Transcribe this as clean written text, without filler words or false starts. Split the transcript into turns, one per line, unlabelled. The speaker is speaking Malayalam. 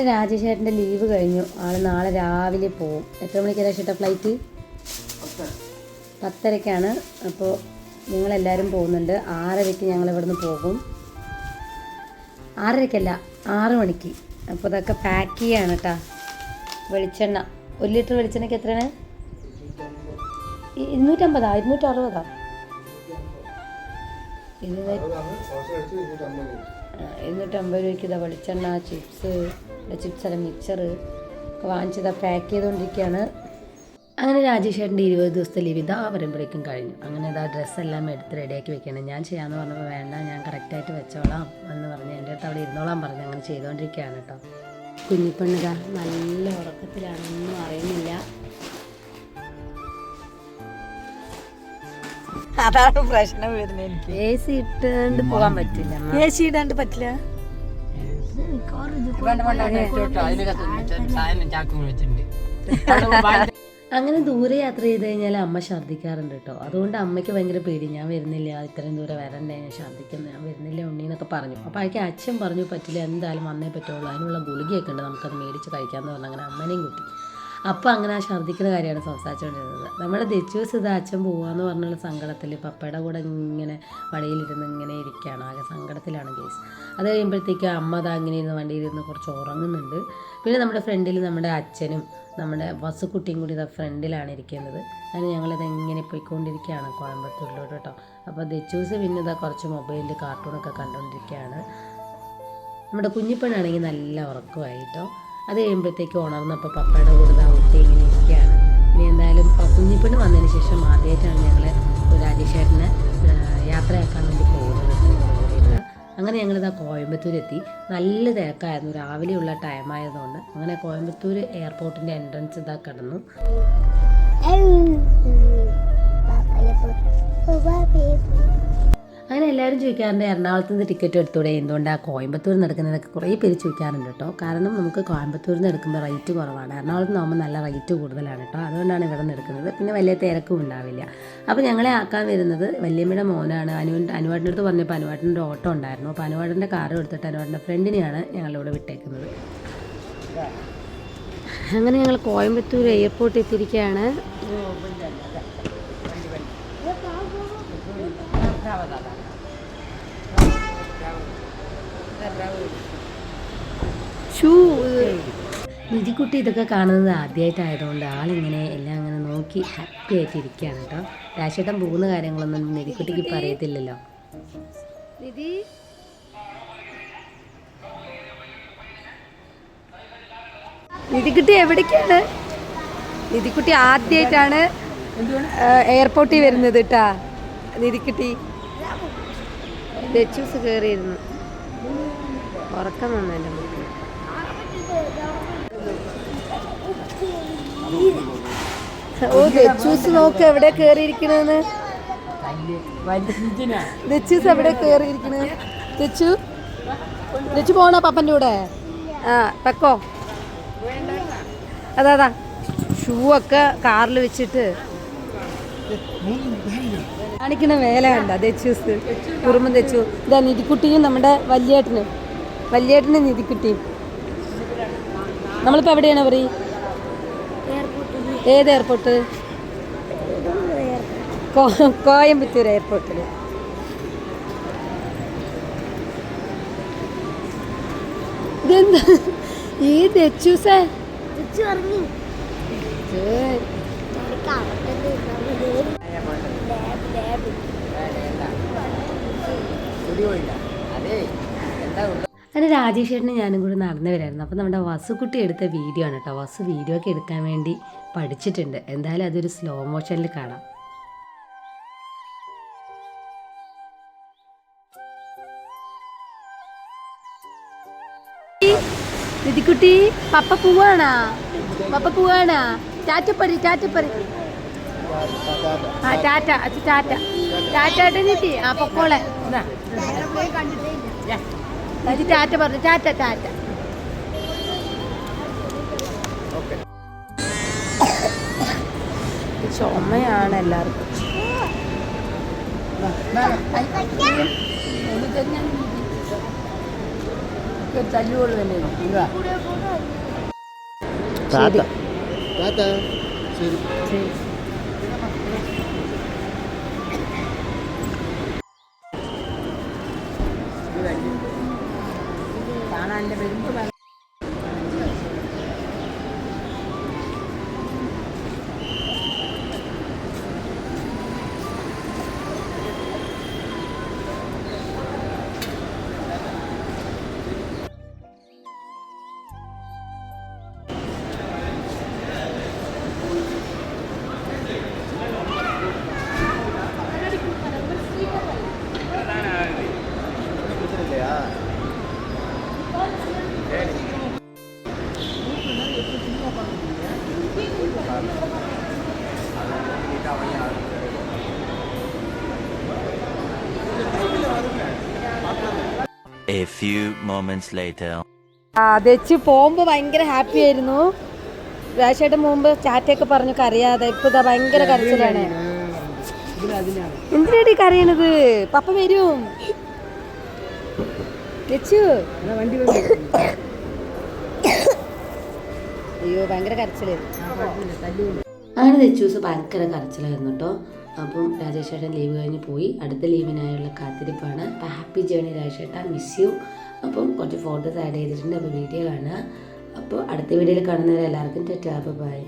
അങ്ങനെ രാജേഷേട്ടൻ്റെ ലീവ് കഴിഞ്ഞു. ആൾ നാളെ രാവിലെ പോവും. എത്ര മണിക്കാണ് ചേട്ടാ ഫ്ലൈറ്റ്? 10:30. അപ്പോൾ ഞങ്ങളെല്ലാവരും പോകുന്നുണ്ട്. 6:30 ഞങ്ങൾ ഇവിടുന്ന് പോകും. 6:30 6 മണിക്ക്. അപ്പോൾ ഇതൊക്കെ പാക്ക് ചെയ്യാണ് കേട്ടോ. വെളിച്ചെണ്ണ 1 ലിറ്റർ വെളിച്ചെണ്ണയ്ക്ക് എത്രയാണ്? 250 260 250 രൂപയ്ക്ക് ഇതാ വെളിച്ചെണ്ണ, ചിപ്സ് അല്ല മിക്സർ ഒക്കെ വാങ്ങിച്ചതാ പാക്ക് ചെയ്തുകൊണ്ടിരിക്കുകയാണ്. അങ്ങനെ രാജേഷേട്ടൻ്റെ 20 ദിവസത്തെ ലീവ് ഇതാ വരുമ്പോഴേക്കും കഴിഞ്ഞു. അങ്ങനെ ഇതാ ഡ്രസ്സെല്ലാം എടുത്ത് റെഡിയാക്കി വെക്കണം. ഞാൻ ചെയ്യാമെന്ന് പറഞ്ഞപ്പോൾ വേണ്ട, ഞാൻ കറക്റ്റായിട്ട് വെച്ചോളാം എന്ന് പറഞ്ഞ് എൻ്റെ അടുത്ത് അവിടെ ഇരുന്നോളാം പറഞ്ഞ് അങ്ങനെ ചെയ്തുകൊണ്ടിരിക്കുകയാണ് കേട്ടോ. കുഞ്ഞിപ്പെണ്ണുക നല്ല ഉറക്കത്തിലാണ്, ഒന്നും അറിയുന്നില്ല.
അതാണ് പ്രശ്നം വരുന്നത്. എനിക്ക്
AC ഇട്ടാണ്ട് പോകാൻ പറ്റില്ല.
AC ഇടാണ്ട് പറ്റില്ല.
അങ്ങനെ ദൂരെ യാത്ര ചെയ്ത് കഴിഞ്ഞാൽ അമ്മ ഛർദ്ദിക്കാറുണ്ട് കേട്ടോ. അതുകൊണ്ട് അമ്മയ്ക്ക് ഭയങ്കര പേടി. ഞാൻ വരുന്നില്ല, ഇത്രയും ദൂരെ വരണ്ടേ, ഞാൻ ഛർദ്ദിക്കുന്നു, ഞാൻ വരുന്നില്ല ഉണ്ണി എന്നൊക്കെ പറഞ്ഞു. അപ്പോൾ അതിക്ക് അച്ഛൻ പറഞ്ഞു പറ്റില്ല, എന്തായാലും വന്നേ പറ്റുള്ളൂ, അതിനുള്ള ഗുളികയൊക്കെ ഉണ്ട്, നമുക്കത് മേടിച്ച് കഴിക്കാമെന്ന് പറഞ്ഞു. അങ്ങനെ അമ്മനെയും കൂട്ടി. അപ്പോൾ അങ്ങനെ ആ ഛർദ്ദിക്കുന്ന കാര്യമാണ് സംസാരിച്ചുകൊണ്ടിരുന്നത്. നമ്മുടെ ദച്ചൂസ് ഇത് അച്ഛൻ പോവാന്ന് പറഞ്ഞുള്ള സങ്കടത്തിൽ പപ്പയുടെ കൂടെ ഇങ്ങനെ വണ്ടിയിലിരുന്ന് ഇങ്ങനെ ഇരിക്കുകയാണ്. ആകെ സങ്കടത്തിലാണ് കേസ്. അത് കഴിയുമ്പോഴത്തേക്കും അമ്മ അതാ അങ്ങനെ ഇരുന്ന് വണ്ടിയിലിരുന്ന് കുറച്ച് ഉറങ്ങുന്നുണ്ട്. പിന്നെ നമ്മുടെ ഫ്രണ്ടിൽ നമ്മുടെ അച്ഛനും നമ്മുടെ വസുക്കുട്ടിയും കൂടി ഇതാ ഫ്രണ്ടിലാണ് ഇരിക്കുന്നത്. അതിന് ഞങ്ങളിത് ഇങ്ങനെ പോയിക്കൊണ്ടിരിക്കുകയാണ് കോയമ്പത്തൂരിലോട്ട് കേട്ടോ. അപ്പോൾ ദച്ചൂസ് പിന്നെ ഇതാ കുറച്ച് മൊബൈലിൽ കാർട്ടൂണൊക്കെ കണ്ടുകൊണ്ടിരിക്കുകയാണ്. നമ്മുടെ കുഞ്ഞിപ്പെണ്ണാണെങ്കിൽ നല്ല ഉറക്കമായിട്ടോ. അത് കഴിയുമ്പോഴത്തേക്ക് ഉണർന്നപ്പോൾ പപ്പയുടെ കൂടെ ഊട്ടി ഇങ്ങനെ ഇരിക്കുകയാണ്. ഇനി എന്തായാലും കുഞ്ഞിപ്പെണ്ണ് വന്നതിന് ശേഷം ആദ്യമായിട്ടാണ് ഞങ്ങൾ രാജേഷേട്ടനെ യാത്രയാക്കാൻ വേണ്ടി പോകുന്നത്. അങ്ങനെ ഞങ്ങളിതാ കോയമ്പത്തൂരെത്തി. നല്ല തിരക്കായിരുന്നു, രാവിലെയുള്ള ടൈമായതുകൊണ്ട്. അങ്ങനെ കോയമ്പത്തൂർ എയർപോർട്ടിൻ്റെ എൻട്രൻസ് ഇതാ കിടന്നു. അങ്ങനെ എല്ലാവരും ചോദിക്കാറുണ്ട് എറണാകുളത്ത് നിന്ന് ടിക്കറ്റ് എടുത്തൂടെ, എന്തുകൊണ്ടാണ് കോയമ്പത്തൂരിൽ നിന്ന് എടുക്കുന്നതൊക്കെ കുറേ പേര് ചോദിക്കാറുണ്ട് കേട്ടോ. കാരണം നമുക്ക് കോയമ്പത്തൂരിൽ നിന്ന് എടുക്കുമ്പോൾ റേറ്റ് കുറവാണ്. എറണാകുളത്ത് നിന്നാകുമ്പോൾ നല്ല റേറ്റ് കൂടുതലാണ് കേട്ടോ. അതുകൊണ്ടാണ് ഇവിടെ നിന്ന് എടുക്കുന്നത്. പിന്നെ വലിയ തിരക്കും ഉണ്ടാവില്ല. അപ്പോൾ ഞങ്ങളെ ആക്കാൻ വരുന്നത് വല്യമ്മയുടെ മോനാണ്. അനുവാട്ടിൻ്റെ അടുത്ത് പറഞ്ഞപ്പോൾ അനുവാട്ടിൻ്റെ ഓട്ടോ ഉണ്ടായിരുന്നു. അപ്പോൾ അനുവാട്ടിൻ്റെ കാറും എടുത്തിട്ട് അനുവാട്ടിൻ്റെ ഫ്രണ്ടിനെയാണ് ഞങ്ങളിവിടെ വിട്ടേക്കുന്നത്. അങ്ങനെ ഞങ്ങൾ കോയമ്പത്തൂർ എയർപോർട്ടിൽ എത്തിയിരിക്കുകയാണ്. നിധിക്കുട്ടി ഇതൊക്കെ കാണുന്നത് ആദ്യമായിട്ടായതുകൊണ്ട് ആളിങ്ങനെ എല്ലാം അങ്ങനെ നോക്കി ഹാപ്പി ആയിട്ടിരിക്കുകയാണ് കേട്ടോ. രാശേട്ടൻ പോകുന്ന കാര്യങ്ങളൊന്നും നിധിക്കുട്ടിക്ക് ഇപ്പം അറിയത്തില്ലല്ലോ.
നിധിക്കുട്ടി എവിടേക്കാണ്? നിധിക്കുട്ടി ആദ്യമായിട്ടാണ് എയർപോർട്ടിൽ വരുന്നത് കേട്ടാ. നിധിക്കുട്ടി
ദച്ചൂസ് കയറിയിരുന്നു, ഉറക്കം വന്നു എൻ്റെ മുഖത്ത്.
ഓ ദച്ചൂസ് നോക്ക് എവിടെ കയറിയിരിക്കണെന്ന്. ദച്ചൂസ് എവിടെ കയറിയിരിക്കണേ? ദച്ചു പോണോ പപ്പൻ്റെ കൂടെ? ആ പെക്കോ. അതാ ഷൂ ഒക്കെ കാറിൽ വെച്ചിട്ട് കാണിക്കണ വേല കണ്ട ദച്ചൂസ്. കുറുമ്പൻ ദച്ചു. ഇതാ നിധിക്കുട്ടിയും നമ്മുടെ വല്യേട്ടനും നിധിക്കുട്ടിയും. നമ്മളിപ്പോൾ എവിടെയാണ് പറയും? ഏത് എയർപോർട്ട്? കോയമ്പത്തൂർ എയർപോർട്ടിൽ. ഇതെന്താ ഈ ദച്ചൂസേ?
അങ്ങനെ രാജേഷേട്ടനും ഞാനും കൂടി നടന്നു വരായിരുന്നു. അപ്പോൾ നമ്മുടെ വസുക്കുട്ടി എടുത്ത വീഡിയോ ആണ് കേട്ടോ. വസു വീഡിയോ ഒക്കെ എടുക്കാൻ വേണ്ടി പഠിച്ചിട്ടുണ്ട്. എന്തായാലും അതൊരു സ്ലോ മോഷനിൽ കാണാം.
നിധിക്കുട്ടി പപ്പ പോവാണാ? ടാറ്റപ്പറി ആ ടാറ്റ ടാറ്റ നിധി. ആ പൊക്കോളെ ടാറ്റ പറഞ്ഞു. ടാറ്റ.
ചുമയാണ് എല്ലാവർക്കും.
തല്ലുകൊള്ളു തന്നെ. ശരി
ശരി.
ശരി.
A few moments later.
Dachu പോകുമ്പോ ഭയങ്കര ഹാപ്പി ആയിരുന്നു. രാജേട്ടൻ മുമ്പ് ചാറ്റയൊക്കെ പറഞ്ഞു കരയാതെ. ഇപ്പൊ ഇതാ ഭയങ്കര കരച്ചിലാണ്. എന്തിനാടി കരയണത്? പപ്പ വരും. ദച്ചു അയ്യോ ഭയങ്കര കരച്ചില്.
അങ്ങനെ തെച്ചൂസ് ഭയങ്കര കരച്ചിലായിരുന്നു കേട്ടോ. അപ്പം രാജേഷ് ചേട്ടൻ ലീവ് കഴിഞ്ഞ് പോയി. അടുത്ത ലീവിനായുള്ള കാത്തിരിപ്പാണ്. അപ്പം ഹാപ്പി ജേണി രാജേഷ് ചേട്ടാ, മിസ് യു. അപ്പം കുറച്ച് ഫോട്ടോസ് ആഡ് ചെയ്തിട്ടുണ്ട്. അപ്പോൾ വീഡിയോ കാണുക. അപ്പോൾ അടുത്ത വീഡിയോയിൽ കാണുന്നവരെ എല്ലാവർക്കും ടാറ്റാ ബൈ.